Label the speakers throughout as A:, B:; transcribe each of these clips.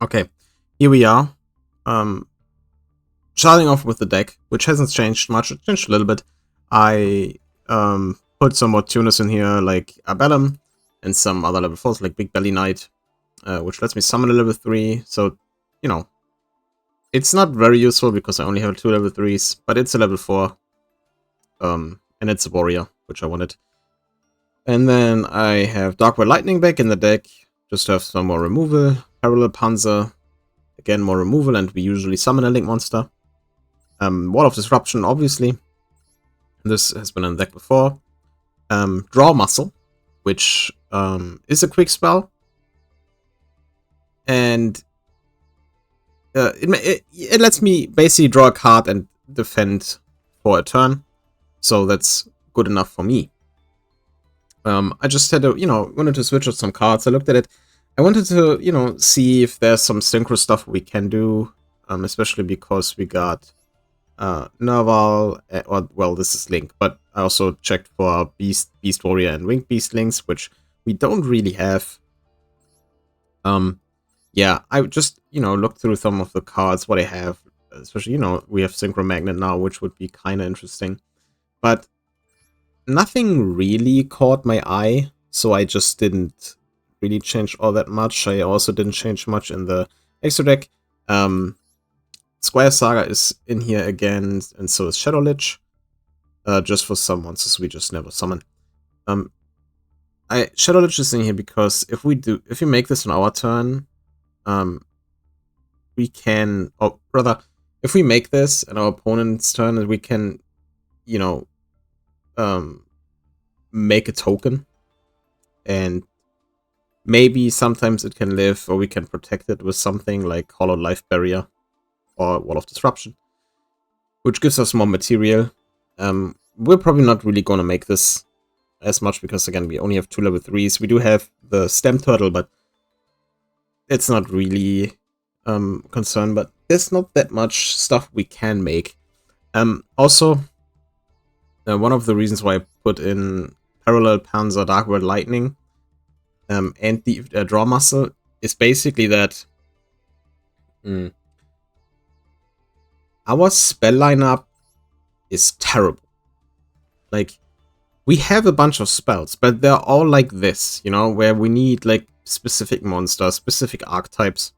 A: Okay, here we are. Um, Starting off with the deck, which hasn't changed much. It changed a little bit. I put some more tuners in here, like Abellum, and some other level 4s, like Big Belly Knight, which lets me summon a level 3. So, you know, it's not very useful because I only have 2 level 3s, but it's a level 4. And it's a warrior, which I wanted. And then I have Darkware Lightning back in the deck, just to have some more removal. Parallel Panzer, again more removal, and we usually summon a Link monster. Wall of Disruption, obviously. This has been in the deck before. Draw Muscle, which is a quick spell. And it lets me basically draw a card and defend for a turn. So that's good enough for me. I just had to, wanted to switch out some cards. I looked at it. I wanted to, see if there's some synchro stuff we can do, especially because we got Nerval, well, this is Link, but I also checked for Beast Warrior, and Winged Beast Links, which we don't really have. Yeah, I just, looked through some of the cards, what I have, especially, we have Synchro Magnet now, which would be kind of interesting. But nothing really caught my eye, so I just didn't really change all that much. I also didn't change much in the extra deck. Squire Saga is in here again, and so is Shadow Lich. Just for some monsters we just never summon. Shadow Lich is in here because if we make this on our turn, we can, or rather, if we make this on our opponent's turn, we can, make a token, and maybe sometimes it can live, or we can protect it with something like Hollow Life Barrier or Wall of Disruption, which gives us more material. We're probably not really going to make this as much because, again, we only have 2 level 3s. We do have the Stem Turtle, but it's not really concerned. But there's not that much stuff we can make. Also, one of the reasons why I put in Parallel Panzer Darkware Lightning and the Draw Muscle is basically that our spell lineup is terrible. Like, we have a bunch of spells, but they're all like this, where we need like specific monsters, specific archetypes.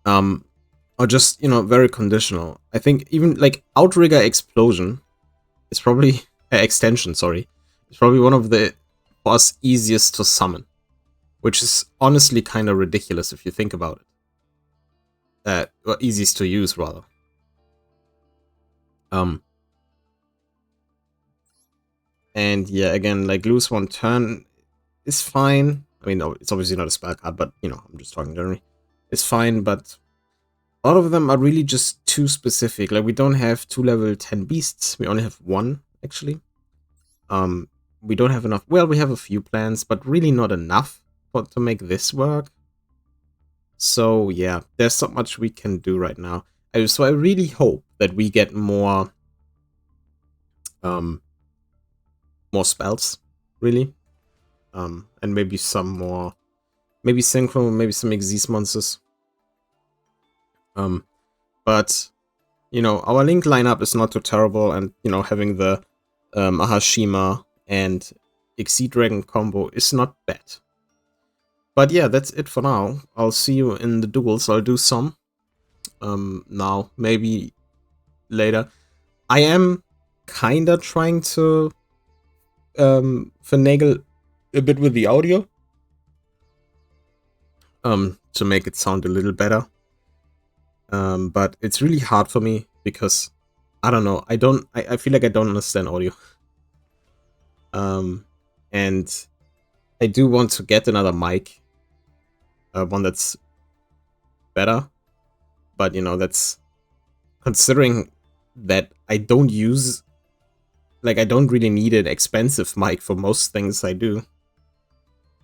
A: Or just, very conditional. I think even like Outrigger Explosion is probably extension, sorry. It's probably one of the for us easiest to summon, which is honestly kind of ridiculous if you think about it. Or easiest to use, rather. And yeah, again, like lose one turn is fine. I mean, no, it's obviously not a spell card, but I'm just talking generally. It's fine, but a lot of them are really just too specific. Like, we don't have 2 level 10 beasts. We only have 1, actually. We don't have enough. Well, we have a few plans, but really not enough to make this work. So yeah, there's not much we can do right now. So I really hope that we get more spells, really. And maybe some more, maybe Synchro, maybe some Xyz monsters. But, our Link lineup is not too terrible, and, having the Ahashima and Xyz Dragon combo is not bad. But yeah, that's it for now. I'll see you in the duels. I'll do some now, maybe later. I am kinda trying to finagle a bit with the audio to make it sound a little better. But it's really hard for me because I don't know. I feel like I don't understand audio. And I do want to get another mic, one that's better. But that's considering that I don't use, like, I don't really need an expensive mic for most things I do.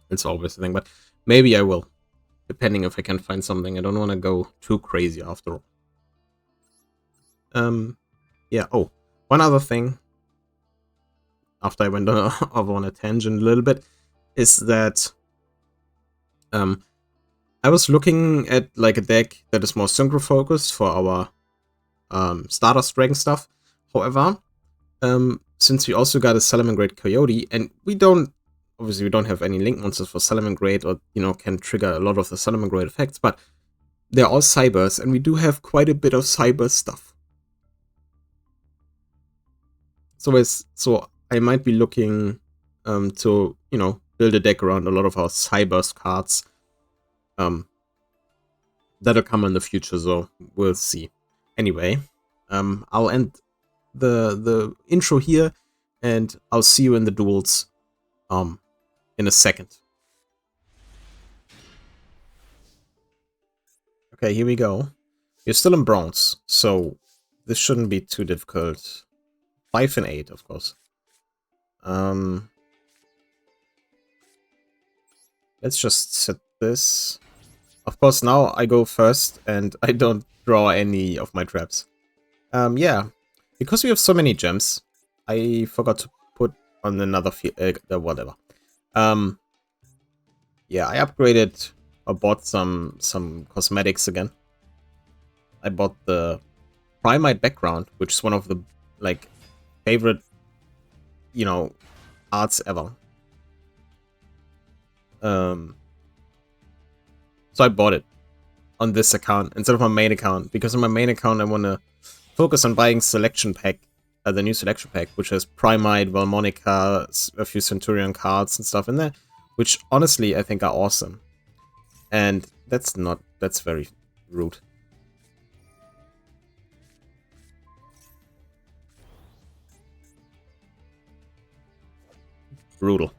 A: It's always a thing, but maybe I will, depending if I can find something. I don't want to go too crazy after all. Yeah, oh, one other thing, after I went off on a tangent a little bit, is that I was looking at like a deck that is more synchro focused for our Stardust Dragon stuff. However, since we also got a Salamangreat Coyote, and obviously we don't have any link monsters for Salamangreat or, can trigger a lot of the Salamangreat effects, but they're all cybers, and we do have quite a bit of cyber stuff. So I might be looking to, build a deck around a lot of our cybers cards. That'll come in the future, so we'll see. Anyway, I'll end the intro here, and I'll see you in the duels in a second. Okay, here we go. You're still in bronze, so this shouldn't be too difficult. 5 and 8, of course. Let's just set this. Of course, now I go first, and I don't draw any of my traps. Yeah, because we have so many gems, I forgot to put on another whatever. Yeah, I upgraded or bought some cosmetics again. I bought the Primite background, which is one of the favorite, arts ever. So I bought it on this account instead of my main account, because on my main account I want to focus on buying selection pack, the new selection pack, which has Primite, Valmonica, a few Centurion cards and stuff in there, which honestly I think are awesome. And that's very rude. Brutal.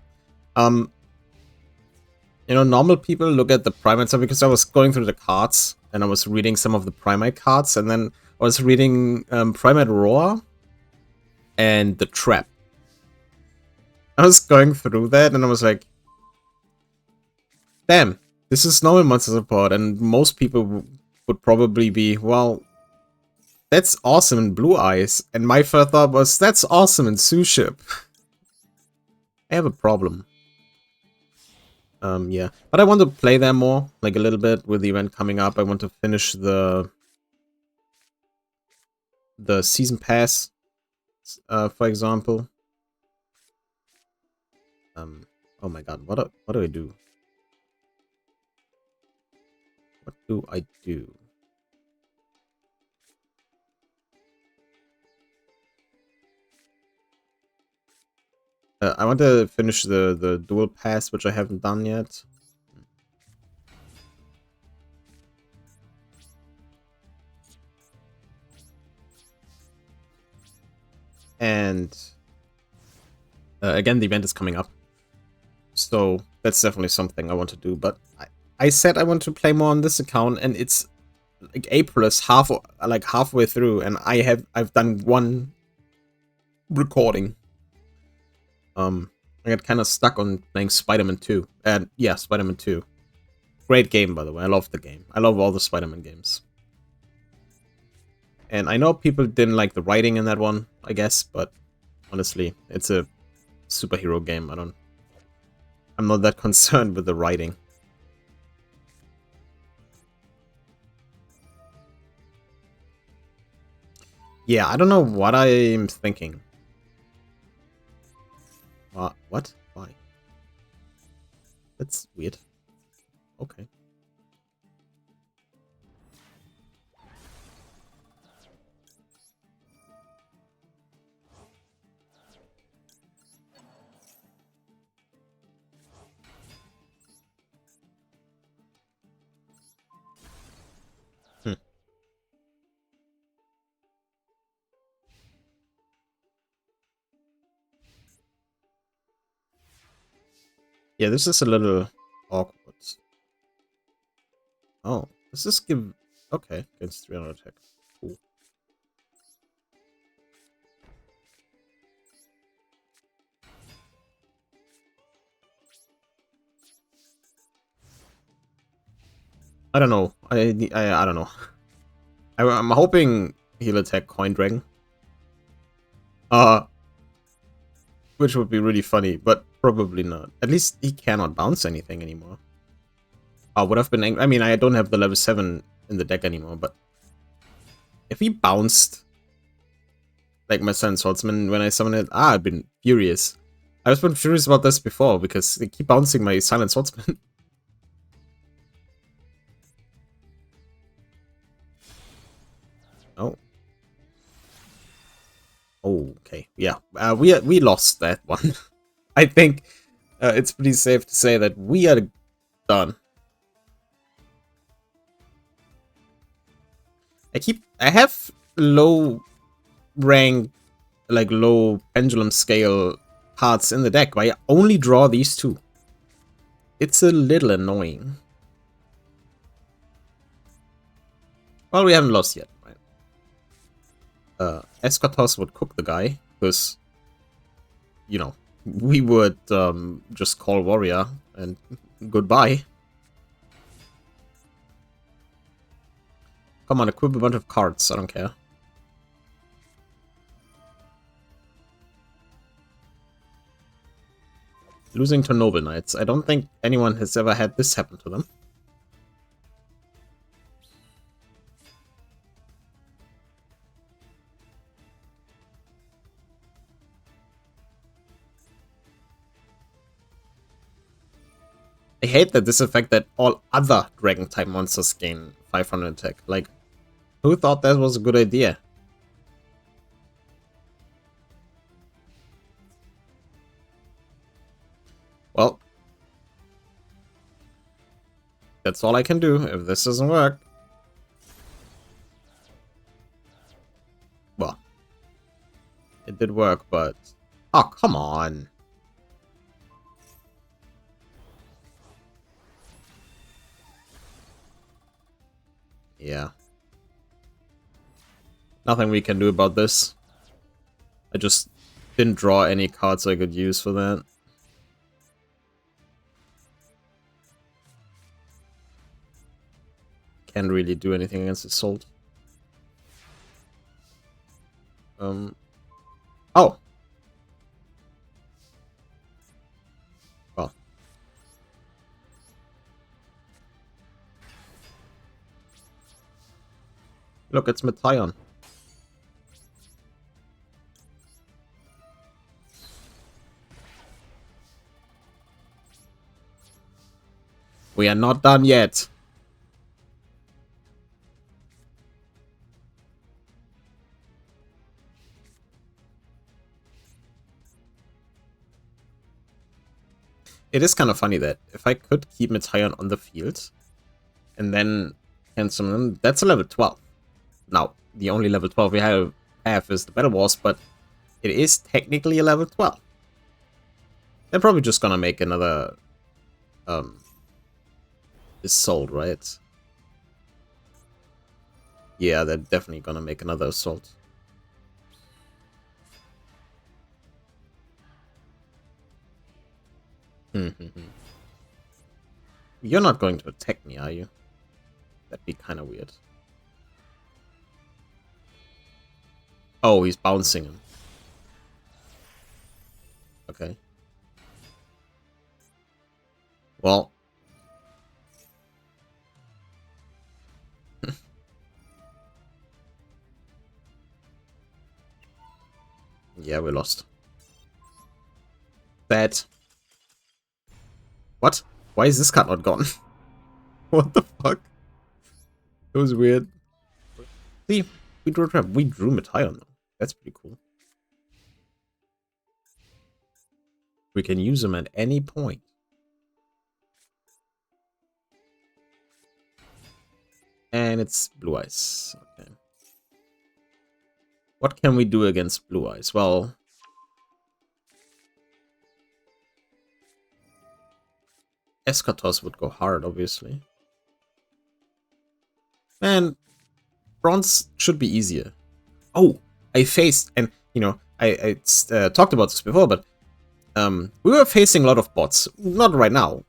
A: Normal people look at the Primite stuff, because I was going through the cards and I was reading some of the Primite cards, and then I was reading Primite Roar and the Trap. I was going through that and I was like, damn, this is normal monster support, and most people would probably be, well, that's awesome in Blue Eyes, and my first thought was, that's awesome in Suship. I have a problem. Yeah, but I want to play them more, like a little bit with the event coming up. I want to finish the season pass, for example. Oh my god, what do I do? What do I do? I want to finish the dual pass, which I haven't done yet. And again, the event is coming up, so that's definitely something I want to do. But I said I want to play more on this account, and it's like April is halfway through, and I've done one recording. I got kind of stuck on playing Spider-Man 2. And yeah, Spider-Man 2. Great game, by the way. I love the game. I love all the Spider-Man games. And I know people didn't like the writing in that one, I guess, but honestly, it's a superhero game. I'm not that concerned with the writing. Yeah, I don't know what I'm thinking. What? Why? That's weird. Okay. Yeah, this is a little awkward. Oh, does this give... Okay, against 300 attack. Cool. I don't know. I don't know. I'm hoping he'll attack Coin Dragon. Which would be really funny, but probably not. At least he cannot bounce anything anymore. I would have been angry. I mean, I don't have the level 7 in the deck anymore, but if he bounced like my Silent Swordsman when I summon it, I've been furious. I've been furious about this before because they keep bouncing my Silent Swordsman. Oh. Okay, yeah, we lost that one. I think it's pretty safe to say that we are done. I have low rank, like low pendulum scale cards in the deck, but I only draw these two. It's a little annoying. Well, we haven't lost yet, right? Eschatos would cook the guy, because, you know, we would just call warrior and goodbye. Come on, equip a bunch of cards, I don't care. Losing to Noble Knights. I don't think anyone has ever had this happen to them. I hate that this effect that all other Dragon-type monsters gain 500 attack. Like, who thought that was a good idea? Well, that's all I can do if this doesn't work. Well, it did work, but... Oh, come on. Yeah. Nothing we can do about this. I just didn't draw any cards I could use for that. Can't really do anything against Assault. Oh. Well. Look, it's Metaion. We are not done yet. It is kind of funny that if I could keep Metaion on the field and then cancel him, that's a level 12. Now, the only level 12 we have is the Battle Wars, but it is technically a level 12. They're probably just gonna make another Assault, right? Yeah, they're definitely gonna make another Assault. You're not going to attack me, are you? That'd be kind of weird. Oh, he's bouncing him. Okay. Well. Yeah, we lost. That. What? Why is this card not gone? What the fuck? It was weird. See, we drew a trap. We drew Metaion though. That's pretty cool. We can use them at any point. And it's Blue Eyes. Okay. What can we do against Blue Eyes? Well, Eschatos would go hard, obviously. And Bronze should be easier. Oh, I faced, and you know, I talked about this before, but we were facing a lot of bots. Not right now,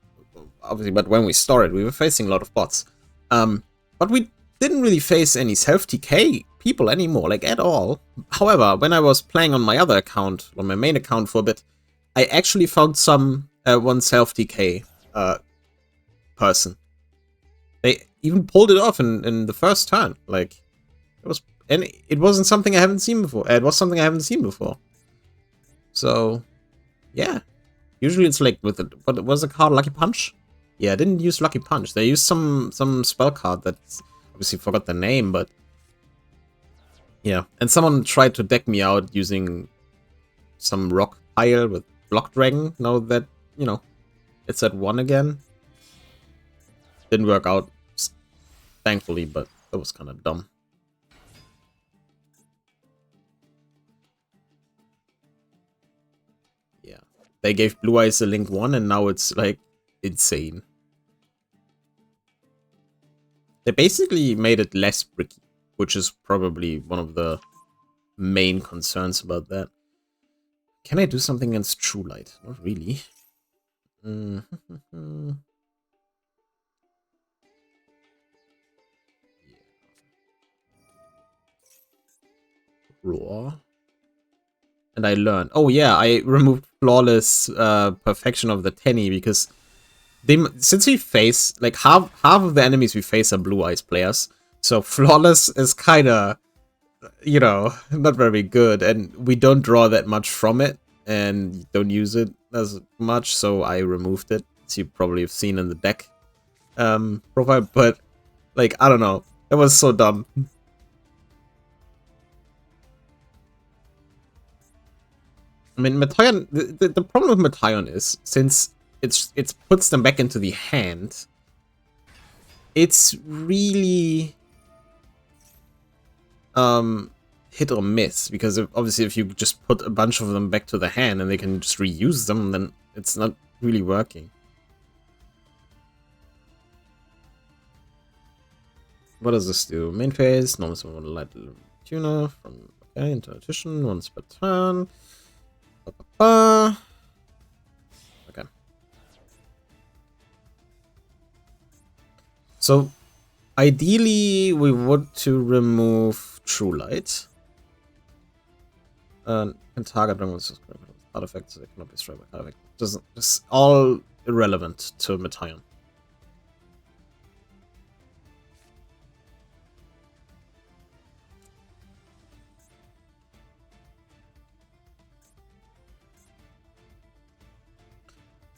A: obviously, but when we started, we were facing a lot of bots. But we didn't really face any self-TK people anymore, like at all. However, when I was playing on my other account, on my main account for a bit, I actually found some one self-TK person. They even pulled it off in the first turn. Like, it wasn't something I haven't seen before. It was something I haven't seen before. So, yeah. Usually it's like with it. What was the card? Lucky Punch? Yeah, I didn't use Lucky Punch. They used some spell card that's obviously forgot the name, but yeah. And someone tried to deck me out using some rock pile with Block Dragon. Now that, you know, it's at 1 again. Didn't work out, thankfully, but that was kind of dumb. Yeah. They gave Blue Eyes a Link 1 and now it's like insane. They basically made it less bricky, which is probably one of the main concerns about that. Can I do something against True Light? Not really. Roar. And I learned. Oh yeah, I removed Flawless Perfection of the Tenny because since we face like half of the enemies we face are Blue Eyes players, so Flawless is kind of, you know, not very good, and we don't draw that much from it and don't use it as much, so I removed it, as you probably have seen in the deck profile. But like, I don't know, that was so dumb. I mean, Metaion, the problem with Metaion is, since it puts them back into the hand, it's really hit or miss, because obviously if you just put a bunch of them back to the hand and they can just reuse them, then it's not really working. What does this do? Main phase, normal summon light tuner from into addition once per turn. Okay. So ideally we want to remove True Light. Can target artifacts that cannot be destroyed by card effect. Doesn't, it's all irrelevant to Metaion.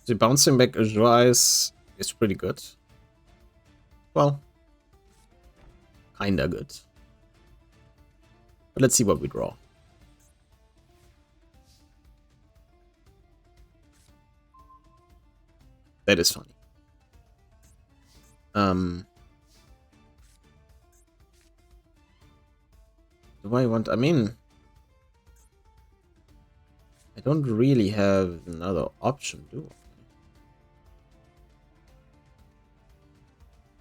A: The bouncing back Azure Eyes is pretty good. Well, kinda good. But let's see what we draw. That is funny. Do I want... I mean, I don't really have another option, do I?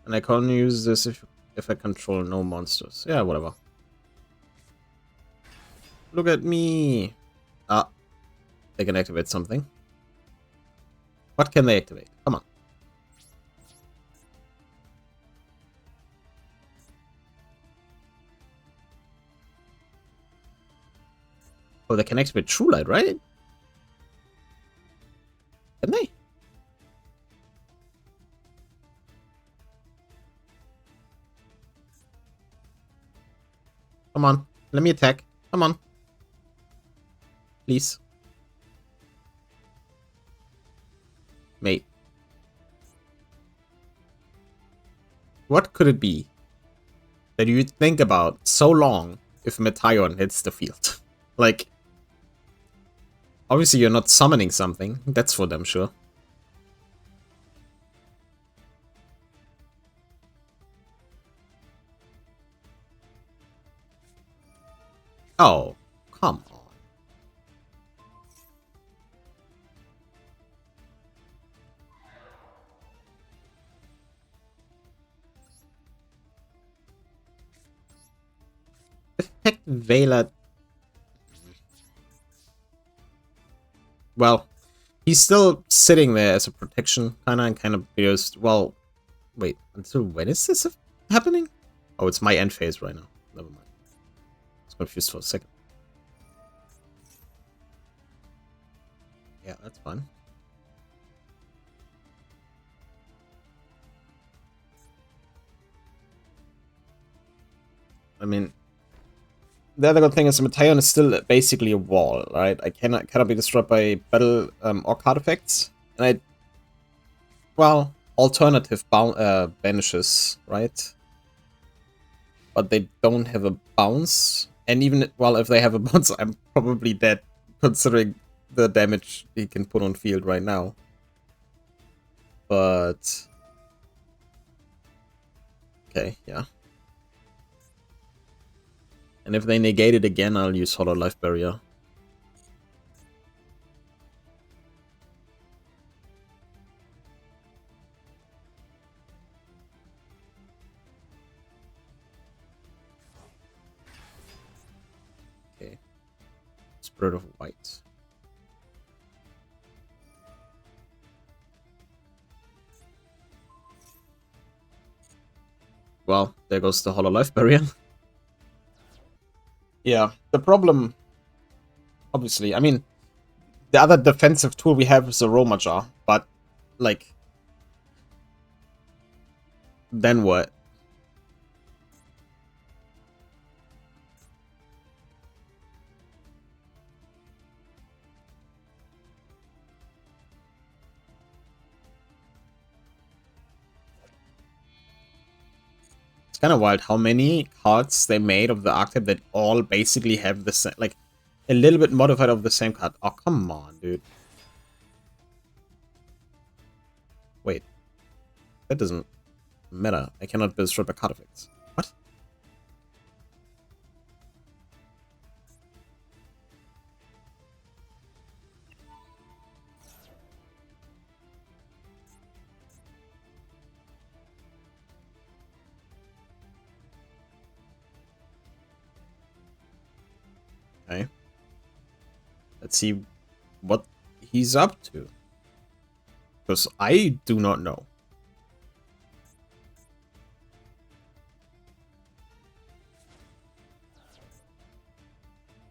A: And I can use this if I control no monsters. Yeah, whatever. Look at me! Ah, they can activate something. What can they activate? Come on. Oh, they can activate True Light, right? Can they? Come on. Let me attack. Come on. Please. Mate. What could it be that you think about so long if Metaion hits the field? Like, obviously you're not summoning something. That's for damn sure. Oh, come on. Effect Vela. Well, he's still sitting there as a protection, and kind of because, well, wait, until when is this happening? Oh, it's my end phase right now. Never mind. I was confused for a second. Yeah, that's fine. I mean, the other good thing is Metaion is still basically a wall, right? I cannot be destroyed by battle or card effects. And well, alternative banishes, right? But they don't have a bounce. And even, well, if they have a bounce, I'm probably dead, considering the damage he can put on field right now. But... okay, yeah. And if they negate it again, I'll use Hollow Life Barrier. Okay. Spirit of White. Well, there goes the Hollow Life Barrier. Yeah, the problem, obviously, I mean, the other defensive tool we have is the Roma Jar, but, like, then what? It's kind of wild how many cards they made of the archetype that all basically have the same, like, a little bit modified of the same card. Oh, come on, dude. Wait. That doesn't matter. I cannot destroy by card effects. What? Okay. Let's see what he's up to. Because I do not know.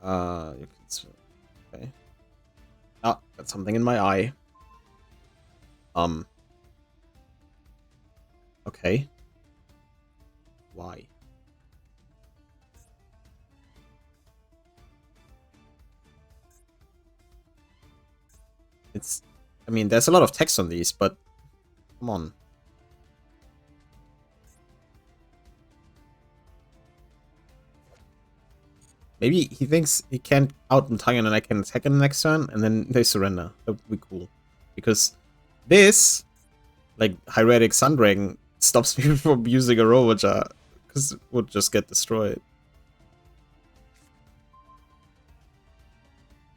A: You can... okay. Ah, got something in my eye. Okay. Why? It's... I mean, there's a lot of text on these, but... come on. Maybe he thinks he can't out Metaion and I can attack him next turn, and then they surrender. That would be cool. Because this, like, Hieratic Sundragon, stops me from using a Rovager, because it would just get destroyed.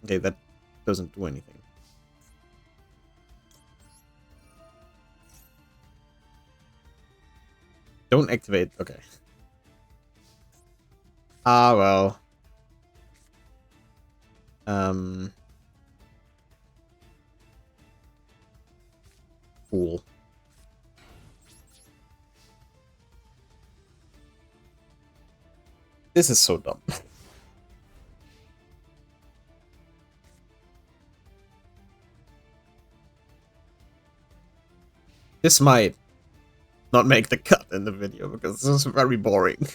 A: Okay, that doesn't do anything. Don't activate. Okay. Ah, well. Cool. This is so dumb. This might not make the cut in the video because this is very boring.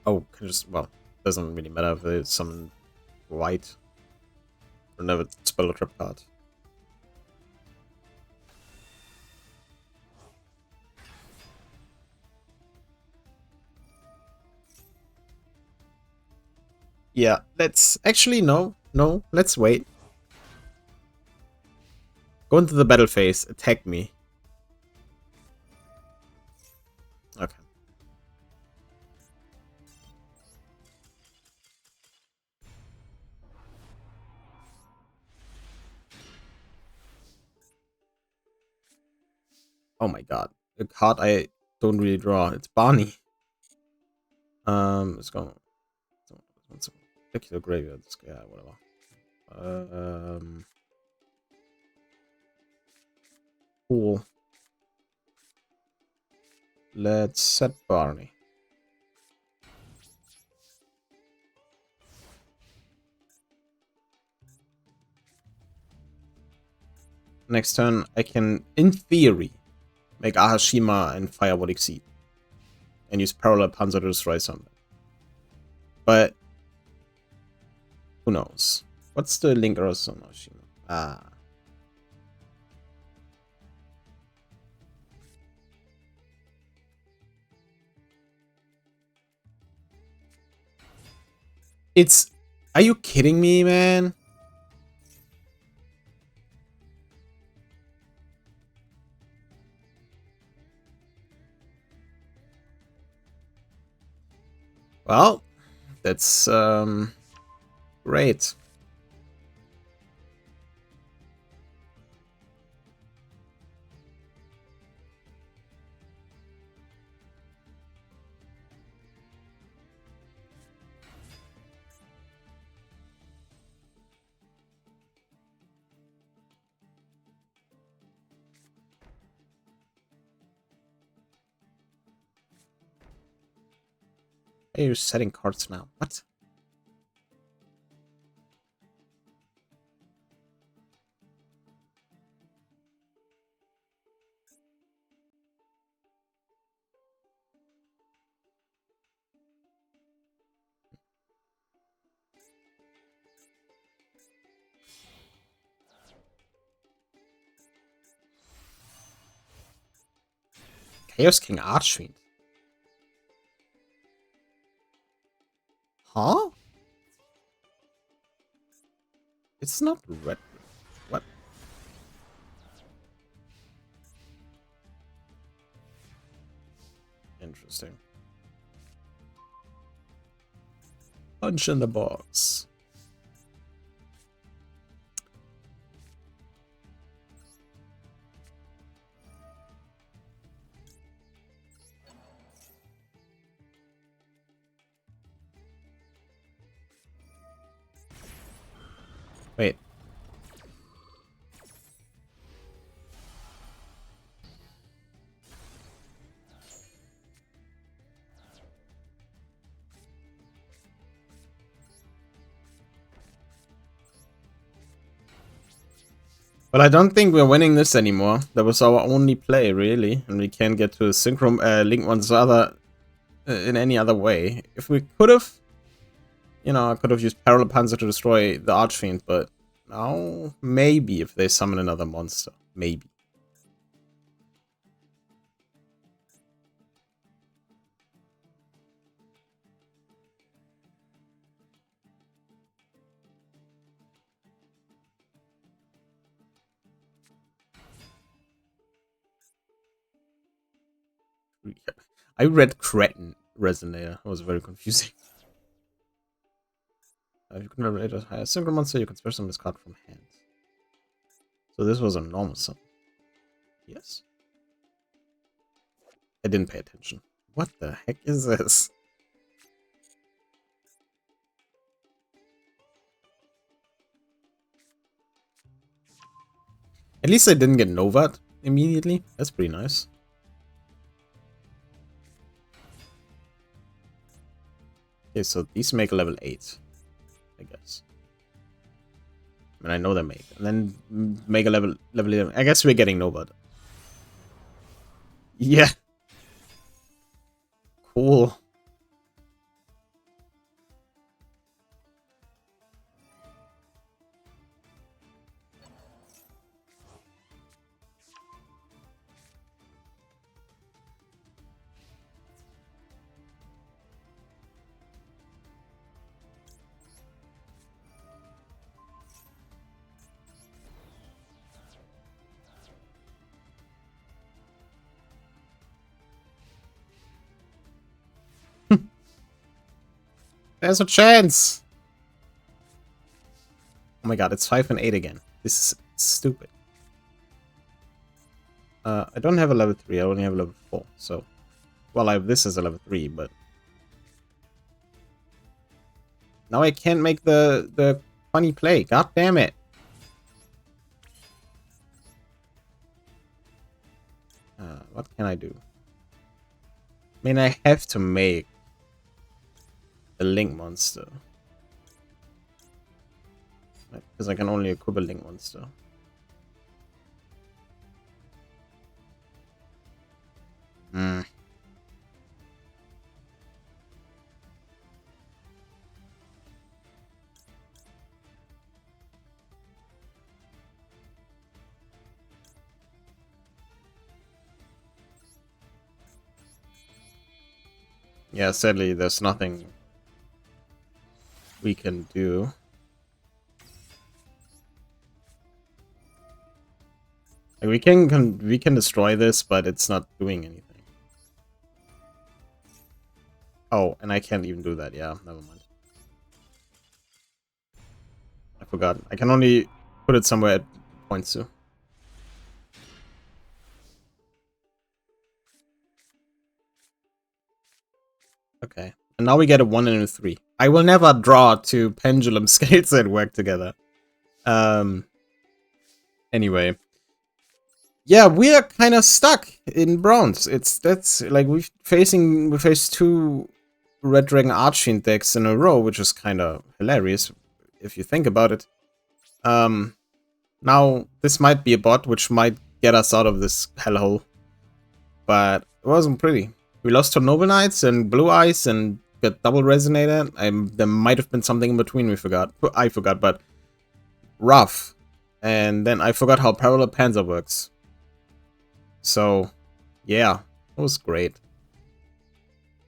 A: Oh, can just, well, doesn't really matter if it's some white or never spell a trap card. Yeah, let's actually no, let's wait. Go into the battle phase, attack me. Okay. Oh my god. A card I don't really draw. It's Barney. Let's go. Let's pick the graveyard. Yeah, whatever. Cool. Let's set Barney. Next turn, I can, in theory, make Ahashima and Firewall Exceed. And use Parallel Panzer to destroy something. But who knows? What's the link also on Ahashima? Ah. It's... Are you kidding me, man? Well, that's great. Hey, you're setting cards now. What? Chaos King Archfiend. Huh? It's not red. What? Interesting. Punch in the box. Wait. But I don't think we're winning this anymore. That was our only play, really. And we can't get to a synchro link one's other in any other way. If we could have, you know, I could have used Parallel Panzer to destroy the Archfiend, but now maybe if they summon another monster. Maybe. I read Cretin Resonator. It was very confusing. If you can relate a higher synchro monster, you can special this card from hand. So this was a normal summon. Yes. I didn't pay attention. What the heck is this? At least I didn't get Novat immediately. That's pretty nice. Okay, so these make level 8, I guess. I mean, I know they make. And then make a level 11. I guess we're getting Novat. Yeah. Cool. There's a chance! Oh my god, it's 5 and 8 again. This is stupid. I don't have a level 3, I only have a level 4, so... Well, I have this as a level 3, but... Now I can't make the funny play, god damn it! What can I do? I mean, I have to make a Link monster. Because I can only equip a Link monster. Yeah, sadly, there's nothing we can do. Like, we can destroy this, but it's not doing anything. Oh, and I can't even do that. Yeah, never mind. I forgot. I can only put it somewhere it points to. Okay. And now we get a 1 and a 3. I will never draw two pendulum scales that work together. Anyway. Yeah, we are kind of stuck in bronze. That's like we face two Red Dragon Archfiend decks in a row, which is kind of hilarious if you think about it. Now this might be a bot, which might get us out of this hellhole, but it wasn't pretty. We lost to Noble Knights and Blue Eyes and got double resonated. There might have been something in between. I forgot, but rough. And then I forgot how Parallel Panzer works. So, yeah, it was great.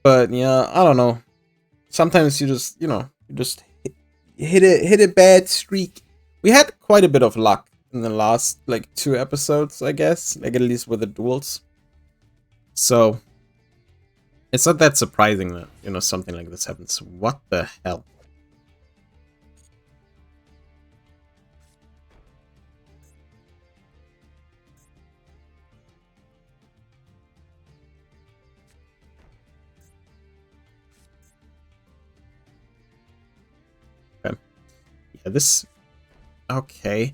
A: But yeah, I don't know. Sometimes you just, you just hit a bad streak. We had quite a bit of luck in the last like 2 episodes, I guess, like at least with the duels. So it's not that surprising that something like this happens. What the hell? Okay. Yeah, this. Okay.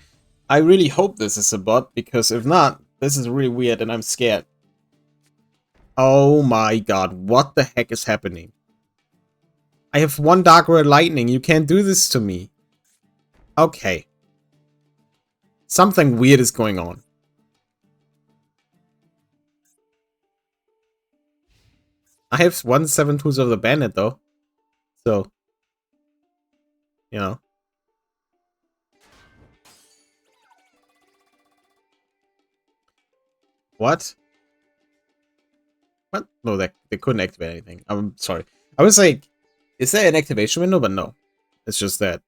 A: I really hope this is a bot, because if not, this is really weird and I'm scared. Oh my god, what the heck is happening? I have 1 Dark Red Lightning, you can't do this to me. Okay. Something weird is going on. I have 1 7 tools of the Bandit though. So, you know. What? What? No, they couldn't activate anything. I'm sorry. I was like, is there an activation window? But no. It's just that,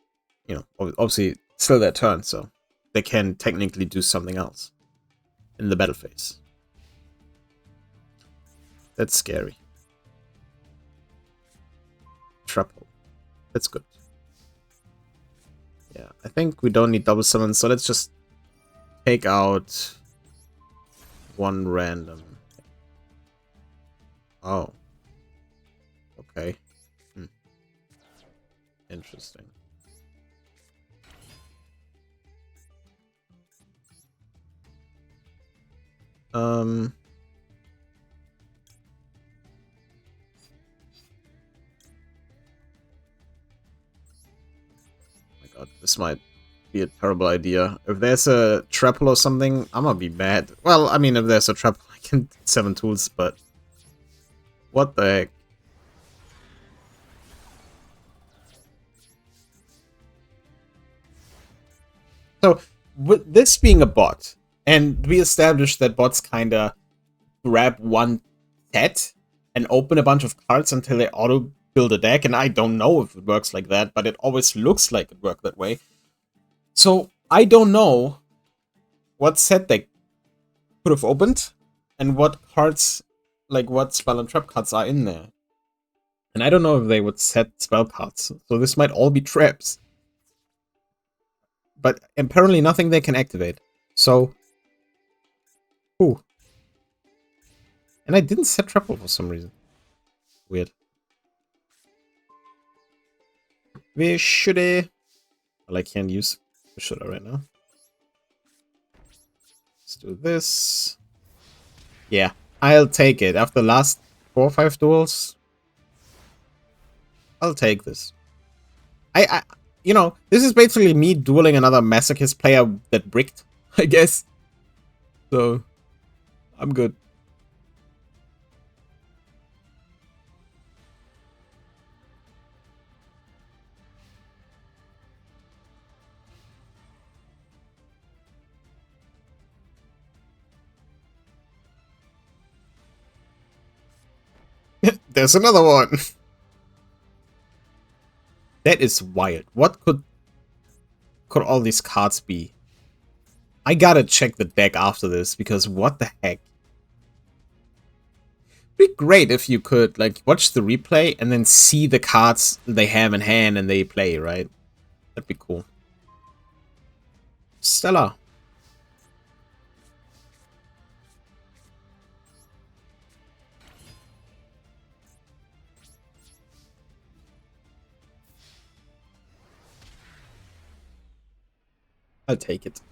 A: obviously still their turn, so they can technically do something else in the battle phase. That's scary. Triple. That's good. Yeah, I think we don't need double summon, so let's just take out 1 random. Oh. Okay. Interesting. Oh my god, this might be a terrible idea. If there's a Trapple or something, I'm gonna be mad. Well, I mean, if there's a Trapple, I can 7 tools, but what the heck? So, with this being a bot, and we established that bots kinda grab one set and open a bunch of cards until they auto build a deck, and I don't know if it works like that, but it always looks like it worked that way. So I don't know what set they could have opened and what cards, like what spell and trap cards are in there. And I don't know if they would set spell cards, so this might all be traps. But apparently nothing they can activate. So, ooh. And I didn't set Trapple for some reason. Weird. We should well, I can't use should right now. Let's do this. Yeah, I'll take it. After the last 4 or 5 duels, I'll take this. This is basically me dueling another Masochist player that bricked, I guess. So, I'm good. There's another one. That is wild. What could all these cards be? I gotta check the deck after this, because what the heck? It'd be great if you could like watch the replay and then see the cards they have in hand and they play, right? That'd be cool. Stellar. I'll take it.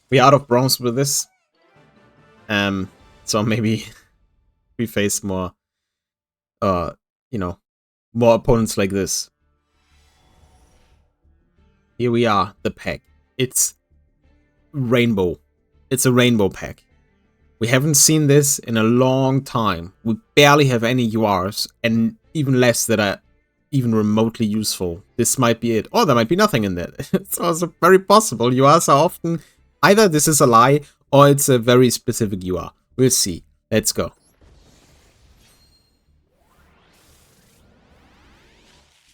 A: We're out of bronze with this. So maybe we face more, you know, more opponents like this. Here we are, the pack. It's rainbow. It's a rainbow pack. We haven't seen this in a long time. We barely have any URs, and even less that are even remotely useful. This might be it. Or there might be nothing in there. It's also very possible. URs are often either this is a lie or it's a very specific UR. We'll see. Let's go.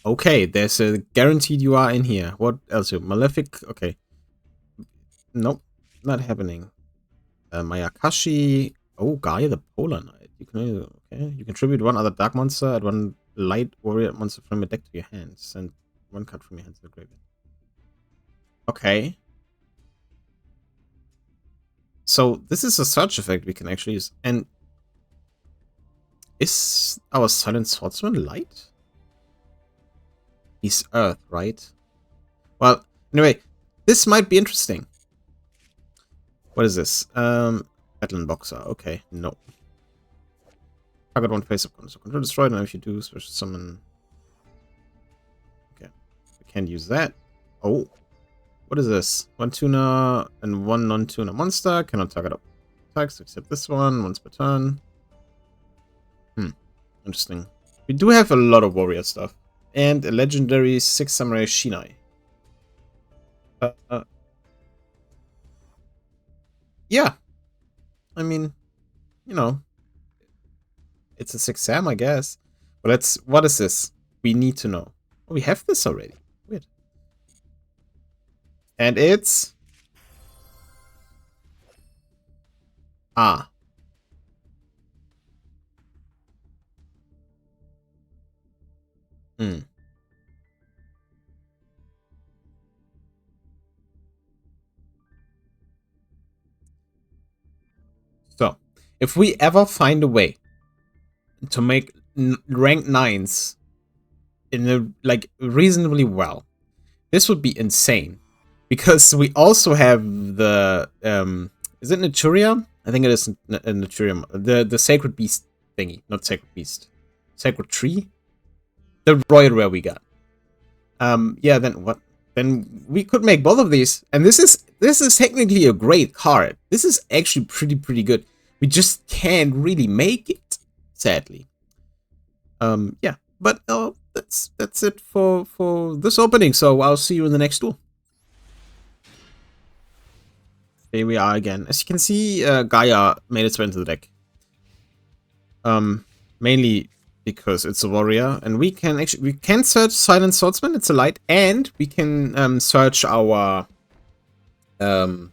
A: Okay, there's a guaranteed UR in here. What else? Malefic? Okay. Nope, not happening. Mayakashi. Oh, Gaia the Polar Knight. You can you contribute one other dark monster and one light warrior monster from your deck to your hands, and one card from your hands to the graveyard. Okay. So this is a search effect we can actually use. And is our Silent Swordsman light? He's Earth, right? Well, anyway, this might be interesting. What is this? Battling Boxer. Okay, no. Target one face up so control destroyed, and if you do, special summon. Okay. We can't use that. Oh. What is this? One tuner and one non-tuner monster. Cannot target up attacks except this one, once per turn. Interesting. We do have a lot of warrior stuff. And a legendary 6 Samurai Shinai. Yeah. I mean, you know. It's a 6 Sam, I guess. But let's... What is this? We need to know. Oh, we have this already. Weird. And it's... Ah. So, if we ever find a way to make rank 9s in a, like, reasonably well, this would be insane. Because we also have the, is it Naturia? I think it is Naturia. The Sacred Beast thingy. Not Sacred Beast. Sacred Tree? The Royal Rare we got. Yeah, then what? Then we could make both of these. And this is technically a great card. This is actually pretty good. We just can't really make it, sadly. Yeah, but that's it for this opening. So I'll see you in the next duel. Here we are again. As you can see, Gaia made its way into the deck. Mainly because it's a warrior, and we can search Silent Swordsman. It's a light, and we can search our the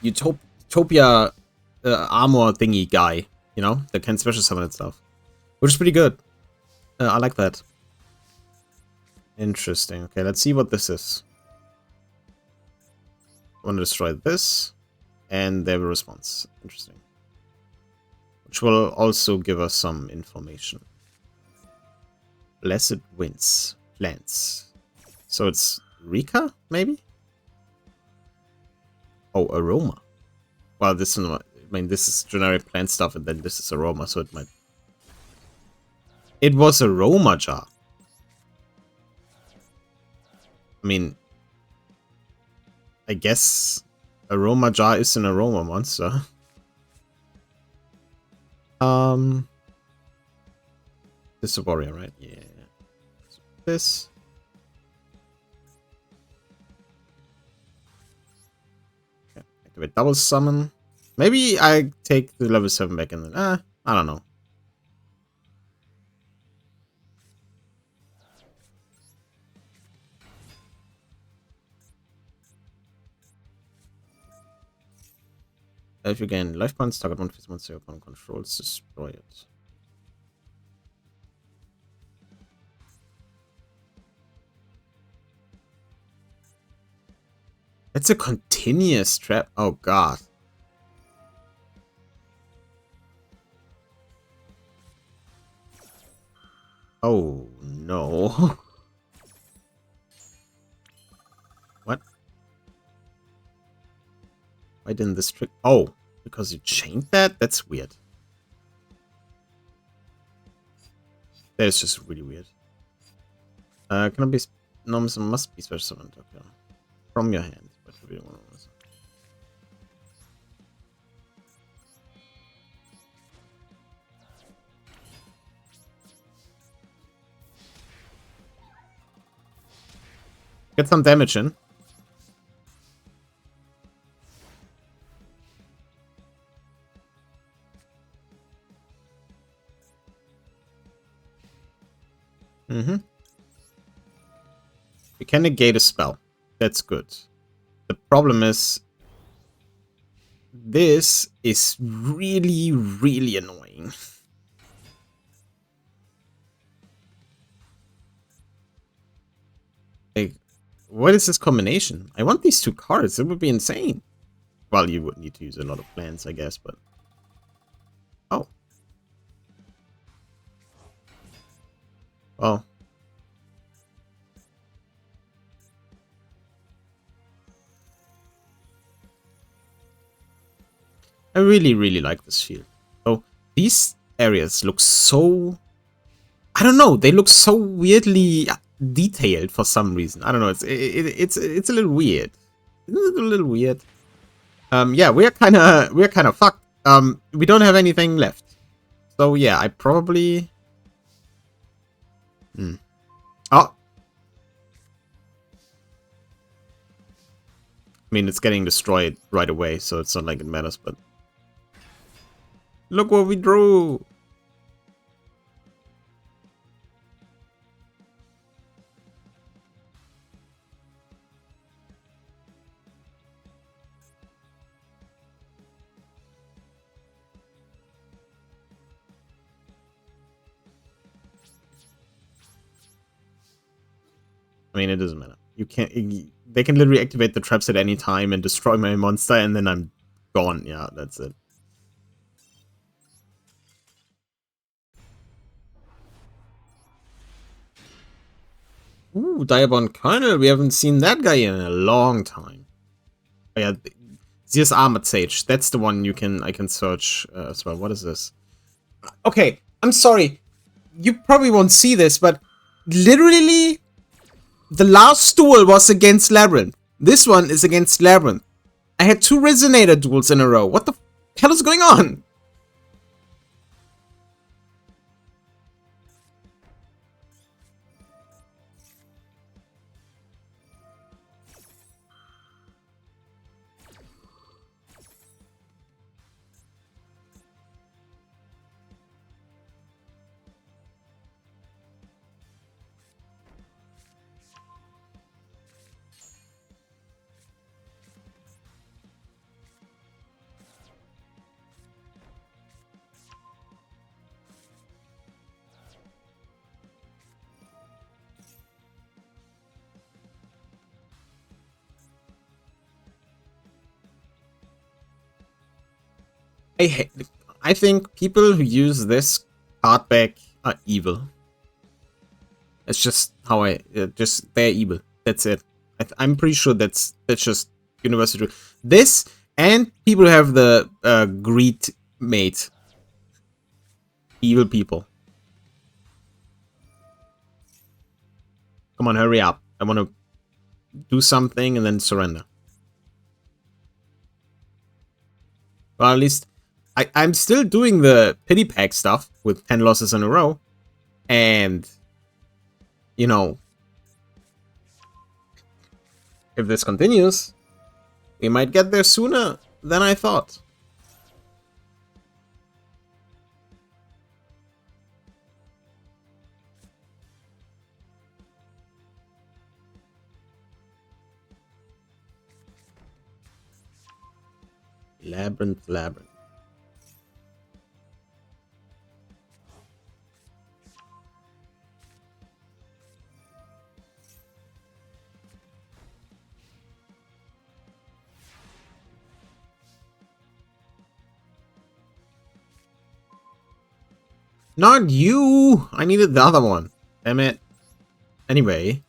A: Utopia armor thingy guy. You know, that can special summon itself, which is pretty good. I like that. Interesting. Okay, let's see what this is. I want to destroy this, and they have a response. Interesting. Which will also give us some information. Blessed Winds. Plants. So it's Rika, maybe? Oh, Aroma. Well, this is, I mean, this is generic plant stuff, and then this is Aroma, so it might... It was Aroma Jar. I mean... I guess Aroma Jar is an Aroma monster. This is a warrior, right? Yeah. This. Okay. Activate double summon. Maybe I take the level 7 back and then I don't know. If you gain life points, target one face monster upon controls, destroy it. It's a continuous trap. Oh god. Oh no. What? Why didn't this trick? Oh, because you chained that? That's weird. That's just really weird. Can I be... No, must be special summoned. Okay. From your hand. But we don't want to... Get some damage in. Mm-hmm. We can negate a spell. That's good. The problem is... This is really, really annoying. Like, what is this combination? I want these two cards. It would be insane. Well, you would need to use a lot of plans, I guess, but... Oh. Oh. I really, really like this field. So, these areas look so... I don't know, they look so weirdly detailed for some reason. I don't know, it's a little weird. It's a little weird. Yeah, we're kind of fucked. We don't have anything left. So yeah, I probably... Oh. I mean, it's getting destroyed right away, so it's not like it matters, but... Look what we drew! I mean, it doesn't matter. You can't... They can literally activate the traps at any time and destroy my monster, and then I'm gone. Yeah, that's it. Ooh, Diabond Colonel. We haven't seen that guy in a long time. Oh, yeah, this Armored Sage. That's the one I can search as well. What is this? Okay, I'm sorry. You probably won't see this, but literally the last duel was against Labyrinth. This one is against Labyrinth. I had 2 Resonator duels in a row. What the hell is going on? I think people who use this card back are evil. It's just how they're evil. That's it. I'm pretty sure that's just universal truth. This and people who have the greed mate. Evil people. Come on, hurry up. I want to do something and then surrender. Well, at least I'm still doing the pity pack stuff with 10 losses in a row. And, you know, if this continues, we might get there sooner than I thought. Labyrinth, labyrinth. Not you! I needed the other one. Damn it. Anyway.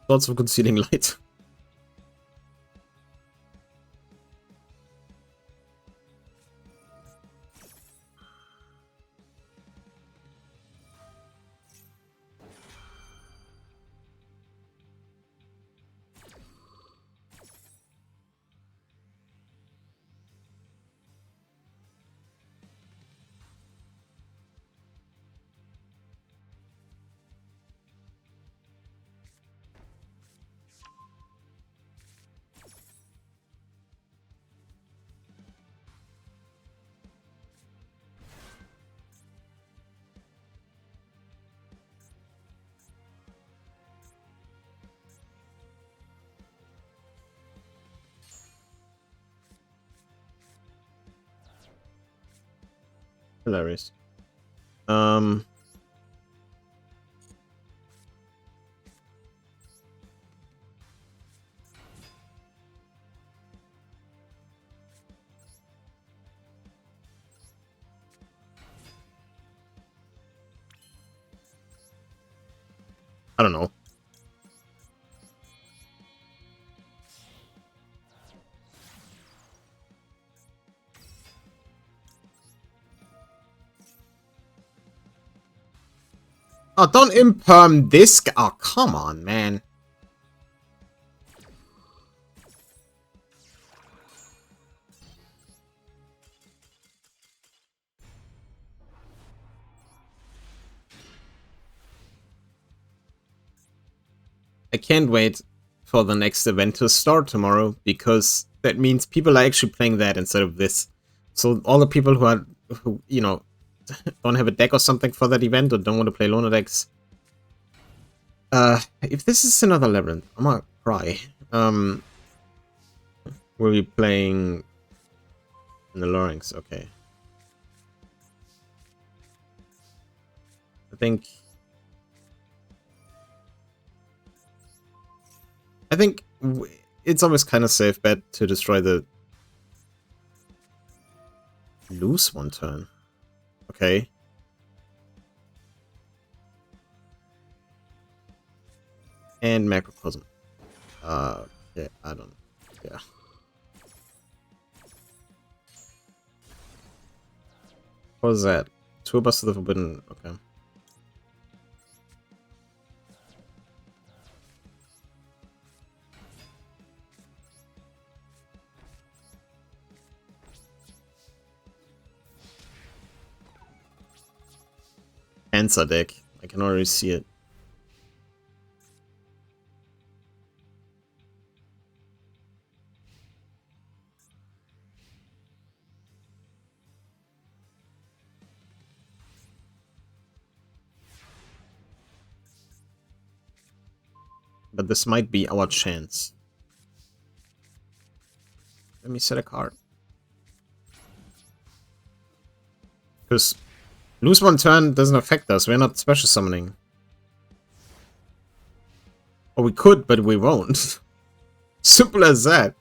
A: Lots of concealing light. Hilarious. I don't know. Oh, don't imperm this guy. Oh, come on, man. I can't wait for the next event to start tomorrow, because that means people are actually playing that instead of this. So all the people who you know, don't have a deck or something for that event or don't want to play loner decks. If this is another labyrinth, I'm gonna cry. We'll be playing in the Larynx, okay. I think it's always kind of safe bet to destroy the... Lose one turn. Okay. And Macrocosmos. Yeah, I don't... Yeah. What was that? Tour Bus to the Forbidden... Okay. Answer deck. I can already see it. But this might be our chance. Let me set a card. Because lose one turn doesn't affect us. We're not special summoning. Or we could, but we won't. Simple as that.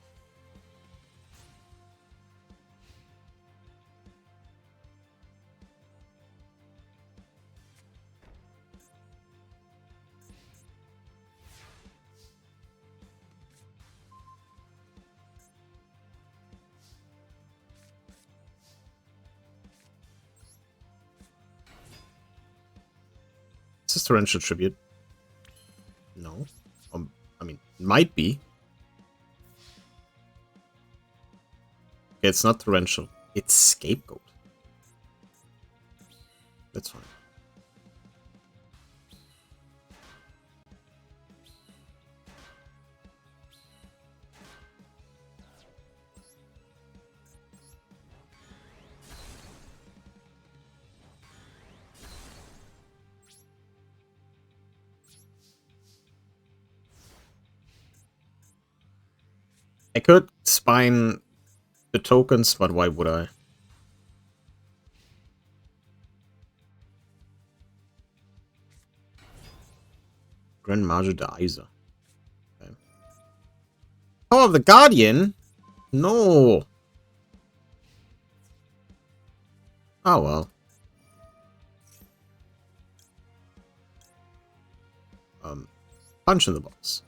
A: Is this Torrential Tribute? No. I mean, might be. Okay, it's not Torrential. It's Scapegoat. That's fine. I could Spine the tokens, but why would I? Grand Majo de Isa. Okay. Power of the Guardian? No. Oh well. Punch in the box.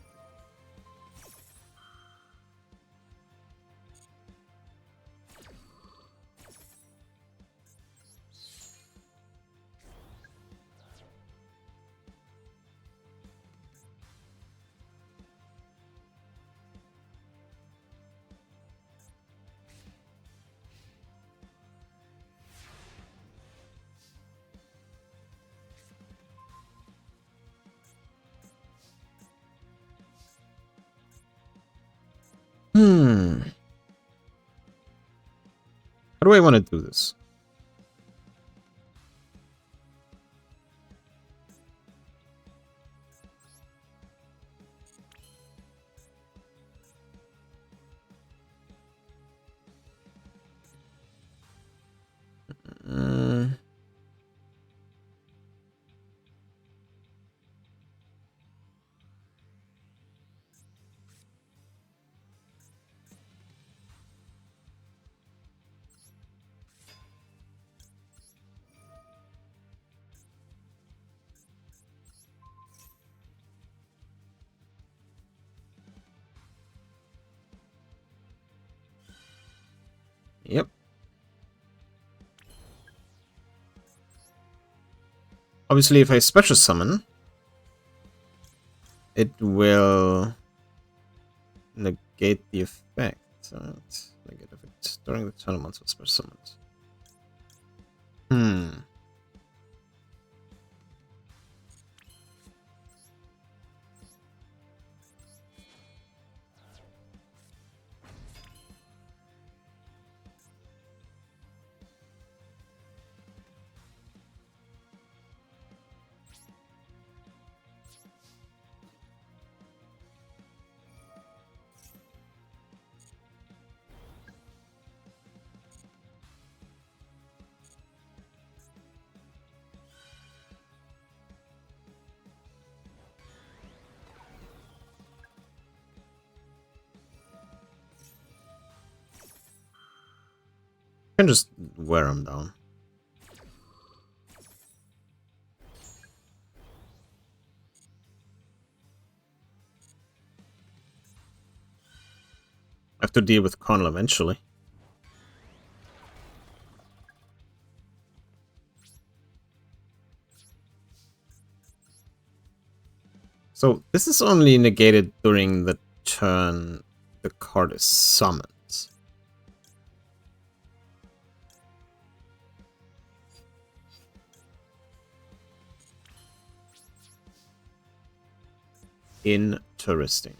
A: How do I want to do this? Yep. Obviously, if I special summon, it will negate the effect. Negate effect during the turn of monster special summoned. I can just wear him down. I have to deal with Connell eventually. So this is only negated during the turn the card is summoned. Interesting.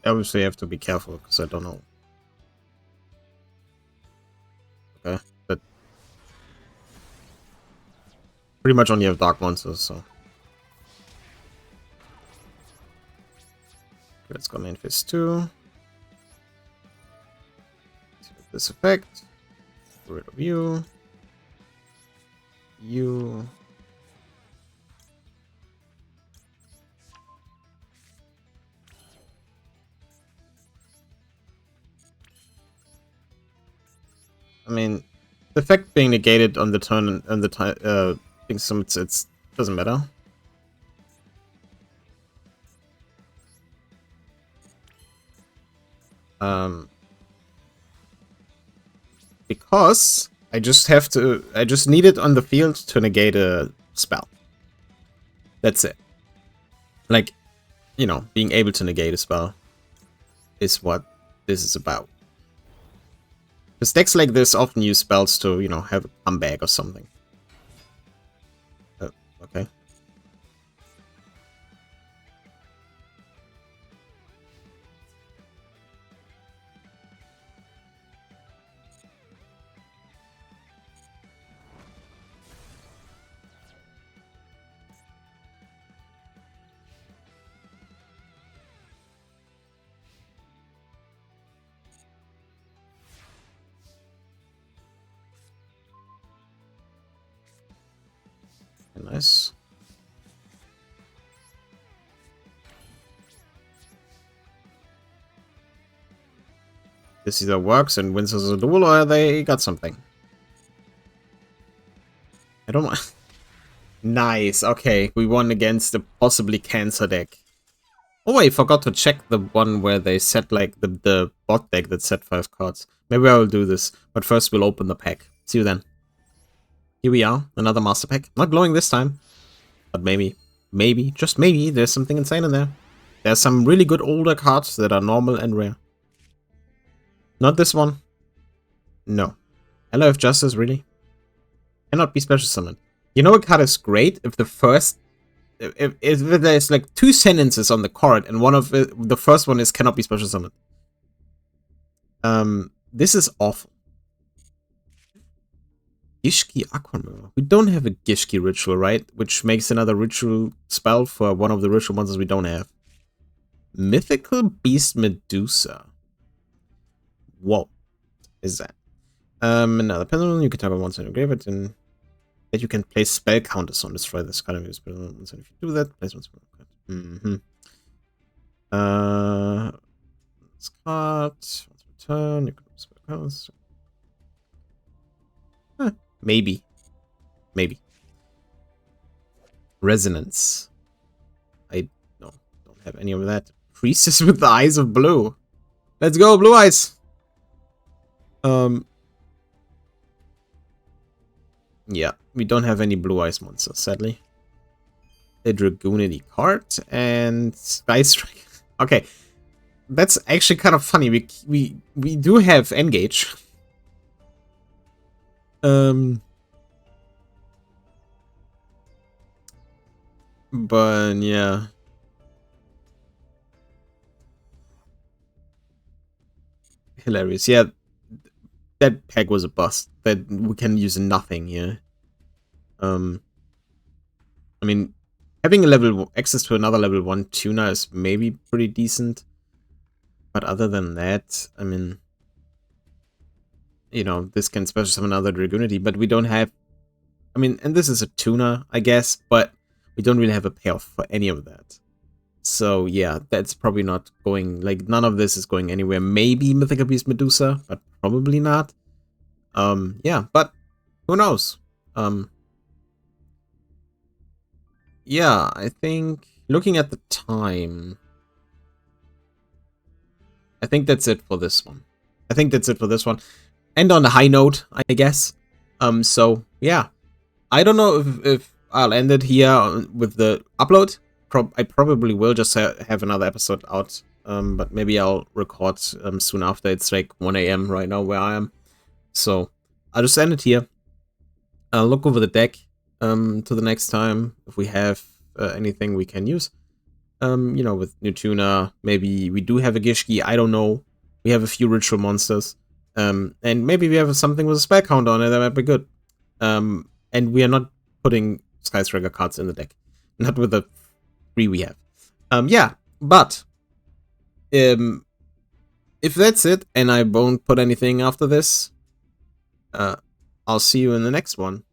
A: Obviously, I have to be careful because I don't know. Okay, but pretty much only have dark monsters, so Let's go main phase 2. This effect. Get rid of you. You. I mean, the effect being negated on the turn and the time things, so it's doesn't matter. Because I just need it on the field to negate a spell. That's it. Like, you know, being able to negate a spell is what this is about. Because decks like this often use spells to, you know, have a comeback or something. Okay. Nice. This either works and wins us a duel, or they got something. I don't want. Nice. Okay, we won against the possibly cancer deck. Oh, I forgot to check the one where they set like the bot deck that set 5 cards. Maybe I will do this, but first we'll open the pack. See you then. Here we are, another master pack. Not glowing this time, but maybe, just maybe, there's something insane in there. There's some really good older cards that are normal and rare. Not this one. No. Hello of Justice, really? Cannot be special summoned. You know a card is great if the first... If there's like 2 sentences on the card and one of the first one is cannot be special summoned. This is awful. Gishki Aquamarine. We don't have a Gishki ritual, right? Which makes another ritual spell for one of the ritual monsters we don't have. Mythical Beast Medusa. What is that? Another pendulum. You can tap on one side of grave it, and that you can place spell counters on. Destroy this card. If you do that, place one spell card. This card. Once per turn, you can spell counters. Maybe. Resonance. I don't have any of that. Priestess with the eyes of blue. Let's go, blue eyes. Yeah, we don't have any blue eyes monsters, sadly. A Dragoonity card and Sky Strike. Okay, that's actually kind of funny. We do have Engage. But yeah. Hilarious. Yeah, that pack was a bust. That we can use nothing here. I mean, having a access to another level 1 tuner is maybe pretty decent. But other than that, I mean, you know, this can special summon another Dragoonity, but we don't have... I mean, and this is a tuner, I guess, but we don't really have a payoff for any of that. So yeah, that's probably not going... Like, none of this is going anywhere. Maybe Mythical Beast Medusa, but probably not. Yeah, but who knows? Yeah, I think looking at the time, I think that's it for this one. And on a high note, I guess. So yeah, I don't know if I'll end it here with the upload. I probably will just have another episode out. But maybe I'll record soon after. It's like 1 AM right now where I am. So I'll just end it here. I'll look over the deck to the next time if we have anything we can use. You know, with new tuner, maybe we do have a Gishki, I don't know. We have a few ritual monsters. And maybe we have something with a spell counter on it that might be good. And we are not putting Sky Striker cards in the deck. Not with the 3 we have. Yeah, but if that's it, and I won't put anything after this, I'll see you in the next one.